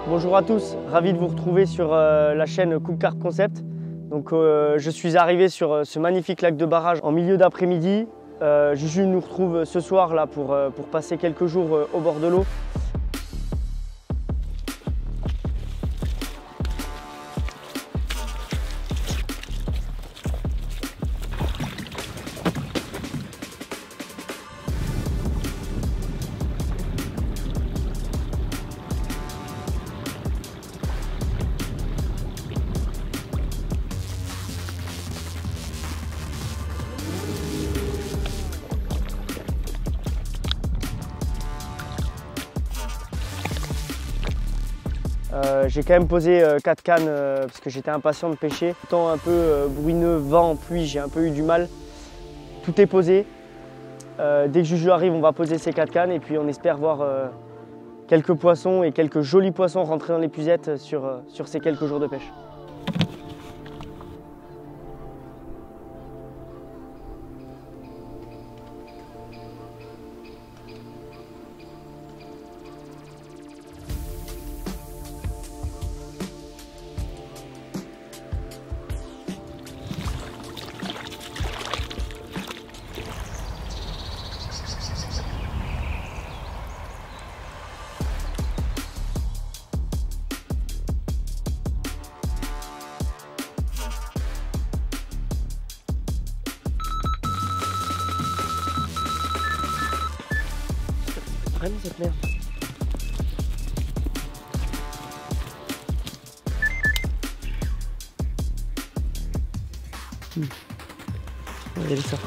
Bonjour à tous, ravi de vous retrouver sur la chaîne Cool Carp Concept. Donc, je suis arrivé sur ce magnifique lac de barrage en milieu d'après-midi. Juju nous retrouve ce soir là pour passer quelques jours au bord de l'eau. J'ai quand même posé 4 cannes parce que j'étais impatient de pêcher. Temps un peu brumeux, vent, pluie, j'ai un peu eu du mal. Tout est posé. Dès que Juju arrive, on va poser ces 4 cannes et puis on espère voir quelques poissons et quelques jolis poissons rentrer dans l'épuisette sur ces quelques jours de pêche. Vraiment cette merde. Regardez ça.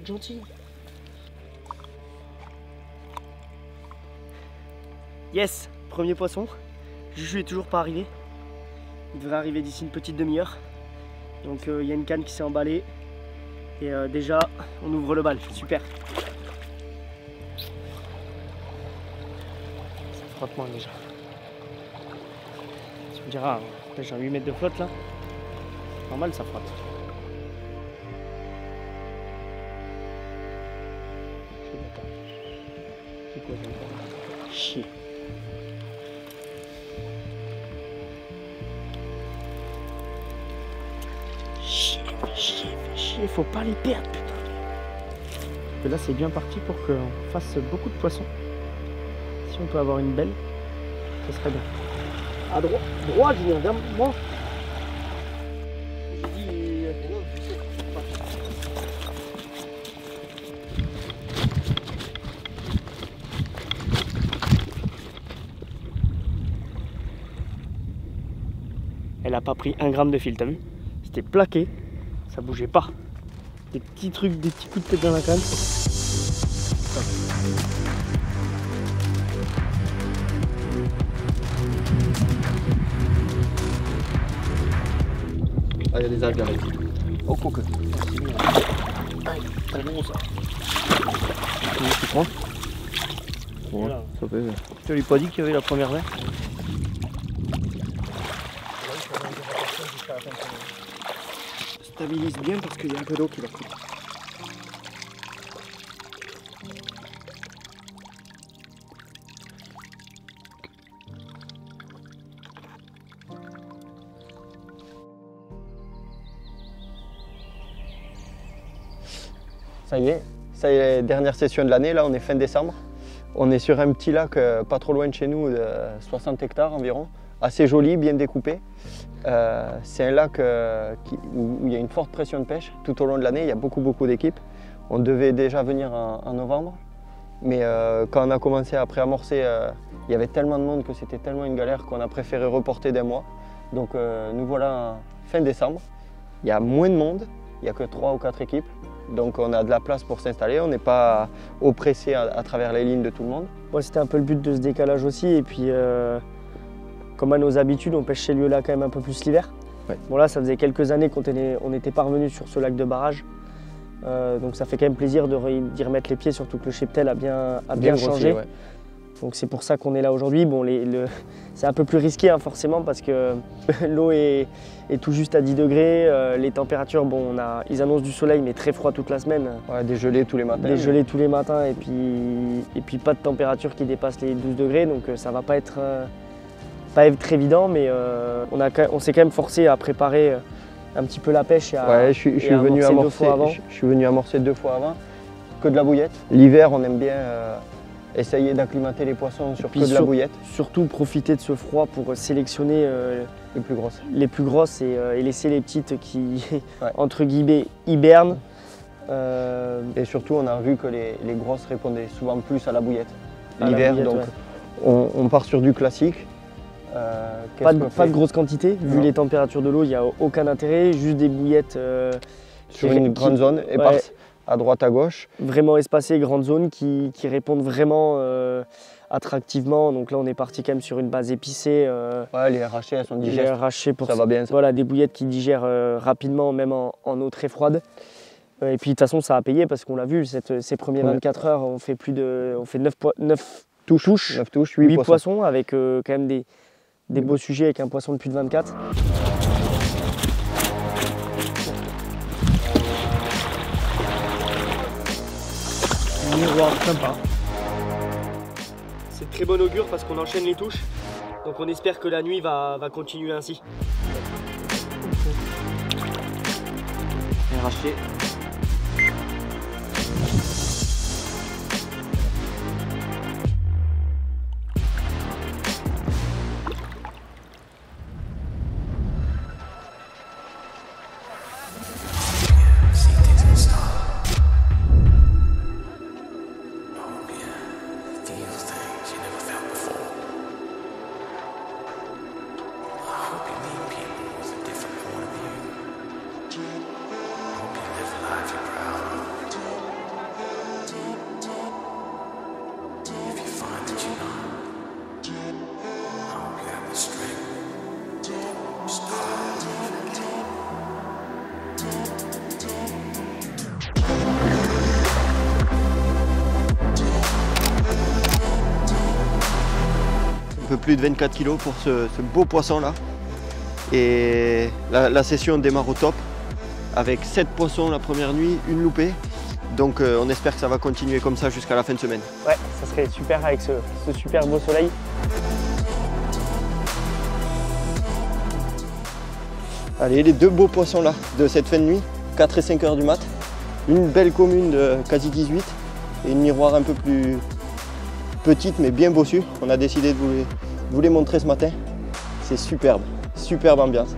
Gentil. Yes, premier poisson. Juju est toujours pas arrivé. Il devrait arriver d'ici une petite demi-heure. Donc il y a une canne qui s'est emballée. Et déjà, on ouvre le bal. Super. Ça frotte moins déjà. Tu me diras, j'ai 8 mètres de flotte là. Normal, ça frotte. C'est quoi ça? Chier. Chier, faut pas les perdre, putain. Et là, c'est bien parti pour qu'on fasse beaucoup de poissons. Si on peut avoir une belle, ce serait bien. À droite, Julien, regarde moi. Elle n'a pas pris 1 gramme de fil, t'as vu? C'était plaqué, ça bougeait pas. Des petits trucs, des petits coups de tête dans la canne. Ah, il y a des algues avec. Oh, coque. C'est bon ça. Tu prends? Ouais, ça fait. Je te l'ai pas dit qu'il y avait la première vague? Stabilise bien parce qu'il y a un peu d'eau qui va couler. Ça y est, dernière session de l'année, là on est fin décembre. On est sur un petit lac pas trop loin de chez nous, de 60 hectares environ, assez joli, bien découpé. C'est un lac où il y a une forte pression de pêche tout au long de l'année, il y a beaucoup d'équipes. On devait déjà venir en novembre, mais quand on a commencé à préamorcer, il y avait tellement de monde que c'était tellement une galère qu'on a préféré reporter d'un mois. Donc nous voilà fin décembre, il y a moins de monde, il n'y a que 3 ou 4 équipes. Donc on a de la place pour s'installer, on n'est pas oppressé à travers les lignes de tout le monde. Ouais, c'était un peu le but de ce décalage aussi. Et puis, comme à nos habitudes, on pêche ces lieux-là quand même un peu plus l'hiver. Ouais. Bon là, ça faisait quelques années qu'on n'était pas revenu sur ce lac de barrage. Donc ça fait quand même plaisir d'y remettre les pieds, surtout que le cheptel a bien changé. Ouais. Donc c'est pour ça qu'on est là aujourd'hui. Bon, c'est un peu plus risqué hein, forcément parce que l'eau est tout juste à 10 degrés. Les températures, bon, ils annoncent du soleil mais très froid toute la semaine. Ouais, des gelées tous les matins. Des gelées tous les matins et puis pas de température qui dépasse les 12 degrés. Donc ça va pas être très évident, mais on s'est quand même forcé à préparer un petit peu la pêche. Je suis venu amorcer 2 fois avant. Que de la bouillette. L'hiver, on aime bien essayer d'acclimater les poissons sur que de la bouillette. Surtout profiter de ce froid pour sélectionner les plus grosses et laisser les petites qui, entre guillemets, hibernent. Et surtout, on a vu que les grosses répondaient souvent plus à la bouillette l'hiver. Donc on part sur du classique. Pas de grosse quantité, vu les températures de l'eau, il n'y a aucun intérêt, juste des bouillettes sur une grande zone éparse. À droite, à gauche. Vraiment espacées, grande zone qui répondent vraiment attractivement. Donc là, on est parti quand même sur une base épicée. Les arrachées, elles sont digestes. Les arrachées ça va bien. Ça. Voilà, des bouillettes qui digèrent rapidement, même en eau très froide. Et puis de toute façon, ça a payé parce qu'on l'a vu, ces premiers 24 heures, on fait 9 touches, 8 poissons avec quand même des beaux sujets avec un poisson de plus de 24. Miroir sympa. C'est de très bon augure parce qu'on enchaîne les touches. Donc on espère que la nuit va continuer ainsi. Arraché. Un peu plus de 24 kg pour ce beau poisson là. Et la session démarre au top avec 7 poissons la première nuit, une loupée. Donc on espère que ça va continuer comme ça jusqu'à la fin de semaine. Ouais, ça serait super avec ce super beau soleil. Allez, les 2 beaux poissons là de cette fin de nuit, 4 et 5 heures du mat. Une belle commune de quasi 18 et une miroir un peu plus petite mais bien bossue. On a décidé de vous les montrer ce matin. C'est superbe, superbe ambiance.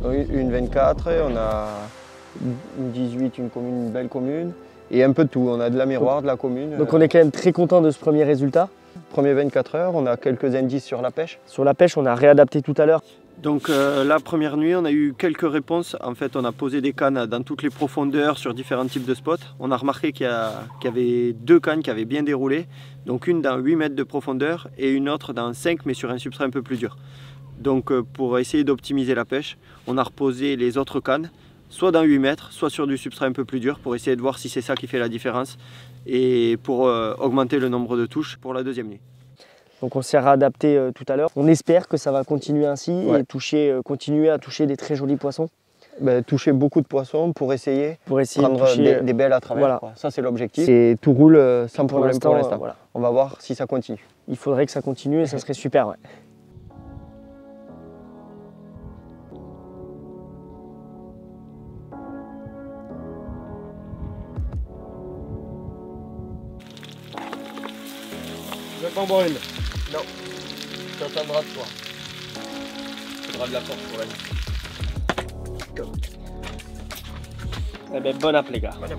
Oui, une 24, on a une 18, une belle commune. Et un peu de tout, on a de la miroir, de la commune. Donc on est quand même très content de ce premier résultat. Premier 24 heures, on a quelques indices sur la pêche. Sur la pêche, on a réadapté tout à l'heure. Donc la première nuit, on a eu quelques réponses. En fait, on a posé des cannes dans toutes les profondeurs sur différents types de spots. On a remarqué qu'il y avait 2 cannes qui avaient bien déroulé. Donc une dans 8 mètres de profondeur et une autre dans 5 mais sur un substrat un peu plus dur. Donc pour essayer d'optimiser la pêche, on a reposé les autres cannes soit dans 8 mètres, soit sur du substrat un peu plus dur pour essayer de voir si c'est ça qui fait la différence et pour augmenter le nombre de touches pour la deuxième nuit. Donc on s'est réadapté tout à l'heure. On espère que ça va continuer ainsi et continuer à toucher des très jolis poissons. Toucher beaucoup de poissons pour essayer de prendre toucher, des belles à travers. Voilà. Ça c'est l'objectif. Et tout roule sans problème pour l'instant. Voilà. On va voir si ça continue. Il faudrait que ça continue et ça serait super. Ouais. Je vais pas en boire une. Non. Tu attendras de toi. Il faudra de la force pour la nuit. Eh ben, bon app les gars. Bon app.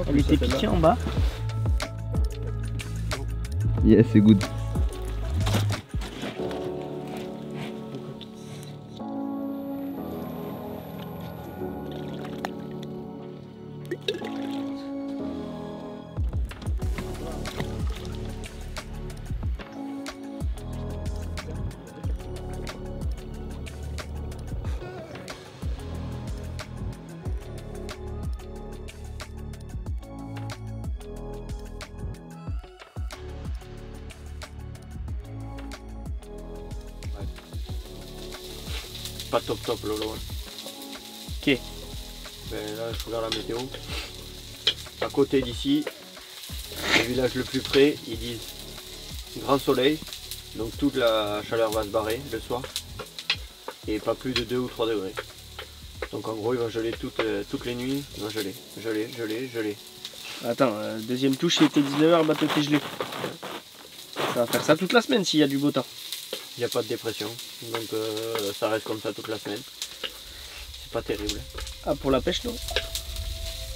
Elle était piquée en bas. Yes, c'est good. Pas top Lolo. Ok. Ben là je regarde la météo. À côté d'ici, le village le plus près, ils disent grand soleil, donc toute la chaleur va se barrer le soir. Et pas plus de 2 ou 3 degrés. Donc en gros il va geler toutes les nuits, il va geler. Attends, deuxième touche, il était 19h, bateau était gelé. Ça va faire ça toute la semaine s'il y a du beau temps. Il n'y a pas de dépression, donc ça reste comme ça toute la semaine. C'est pas terrible. Ah, pour la pêche non.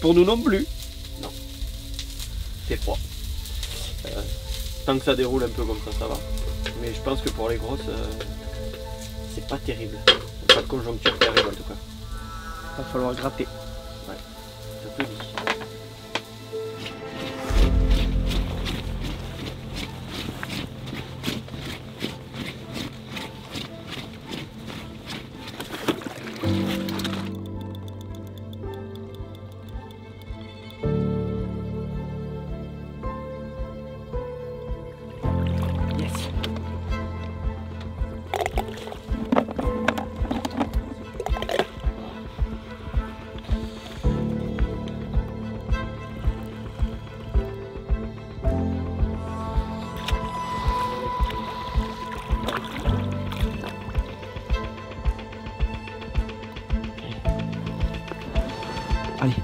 Pour nous non plus. Non. C'est froid. Tant que ça déroule un peu comme ça va. Mais je pense que pour les grosses, c'est pas terrible. Pas de conjoncture terrible en tout cas. Va falloir gratter. Ouais, ça te dit. Allez.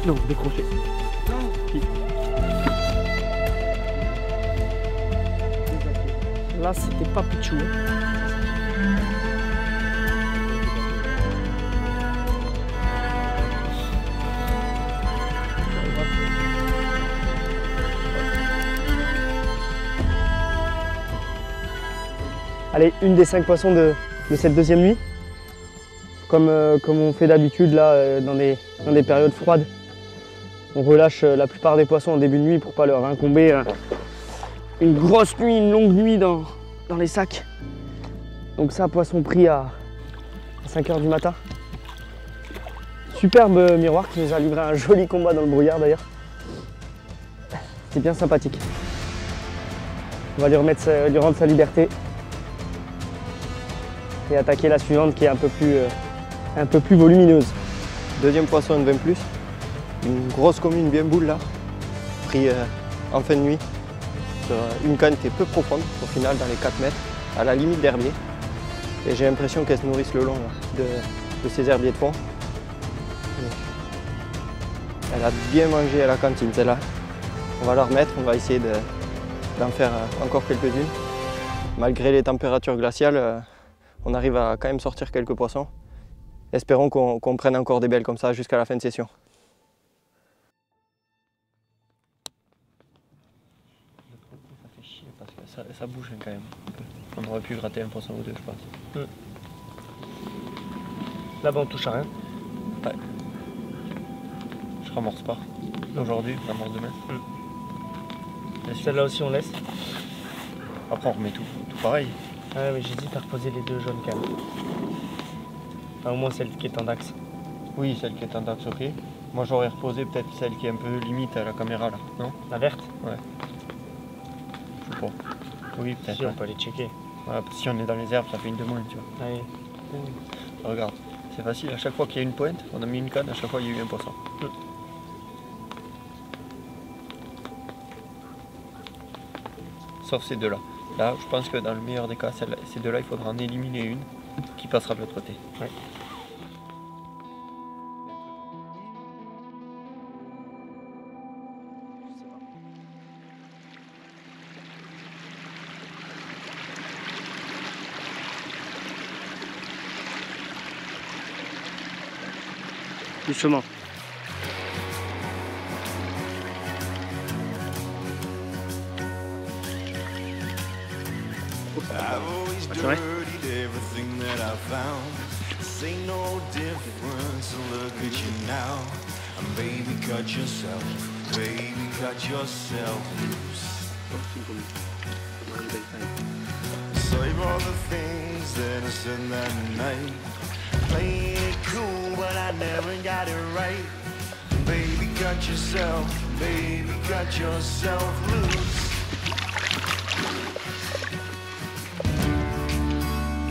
Non, décroché. Là, c'était pas Pichou. Allez, une des 5 poissons de cette deuxième nuit. Comme on fait d'habitude là, dans des périodes froides. On relâche la plupart des poissons en début de nuit pour pas leur incomber une grosse nuit, une longue nuit dans les sacs. Donc ça, poisson pris à 5 h du matin. Superbe miroir qui nous a livré un joli combat dans le brouillard d'ailleurs. C'est bien sympathique. On va lui rendre sa liberté. Et attaquer la suivante qui est un peu plus volumineuse. Deuxième poisson de 20+. Une grosse commune bien boule là, pris en fin de nuit sur une canne qui est peu profonde au final dans les 4 mètres, à la limite d'herbier. Et j'ai l'impression qu'elles se nourrissent le long là, de ces herbiers de fond. Elle a bien mangé à la cantine celle-là. On va la remettre, on va essayer d'en faire encore quelques-unes. Malgré les températures glaciales, on arrive à quand même sortir quelques poissons. Espérons qu'on prenne encore des belles comme ça jusqu'à la fin de session. Ça fait chier parce que ça bouge quand même. On aurait pu gratter un poisson ou deux, je pense. Là-bas on touche à rien. Ouais. Je ramorce pas. Aujourd'hui, je ramorce demain. Celle-là aussi on laisse. Après on remet tout pareil. Ah mais j'hésite à reposer les deux jaunes quand même. Enfin, au moins celle qui est en axe. Oui, celle qui est en axe, ok. Moi j'aurais reposé peut-être celle qui est un peu limite à la caméra là, non? La verte? Ouais. Je sais pas. Oui, peut-être. Si, on peut aller checker. Ouais, si on est dans les herbes, ça fait une de moins, tu vois. Allez. Regarde, c'est facile, à chaque fois qu'il y a une pointe, on a mis une canne, à chaque fois il y a eu un poisson. Sauf ces deux-là. Là, je pense que dans le meilleur des cas, ces deux-là, il faudra en éliminer une qui passera de l'autre côté. Ouais. Doucement. C'est vrai? Save all the things that I said that night. Playing it cool, but I never got it right. Baby, cut yourself loose.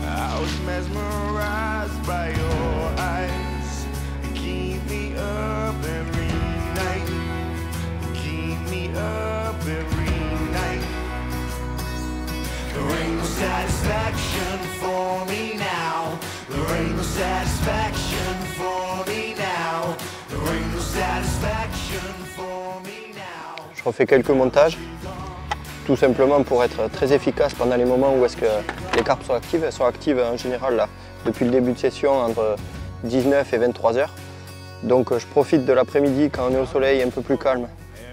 I was mesmerized by your eyes. Keep me up every night. Keep me up every night. There ain't no satisfaction for me now. There ain't no satisfaction for me now. There ain't no satisfaction for me now. Je refais quelques montages, tout simplement pour être très efficace pendant les moments où est-ce que les carpes sont actives. Elles sont actives en général là, depuis le début de session entre 19 et 23 heures. Donc je profite de l'après-midi quand on est au soleil un peu plus calme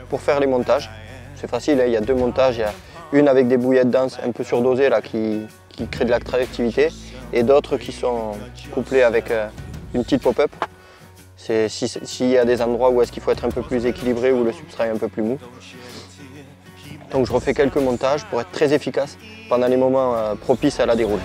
pour faire les montages. C'est facile, hein, il y a 2 montages. Il y a une avec des bouillettes denses un peu surdosées là, qui créent de l'attractivité et d'autres qui sont couplées avec une petite pop-up. S'il y a des endroits où est-ce qu'il faut être un peu plus équilibré ou le substrat est un peu plus mou. Donc je refais quelques montages pour être très efficace pendant les moments propices à la déroule.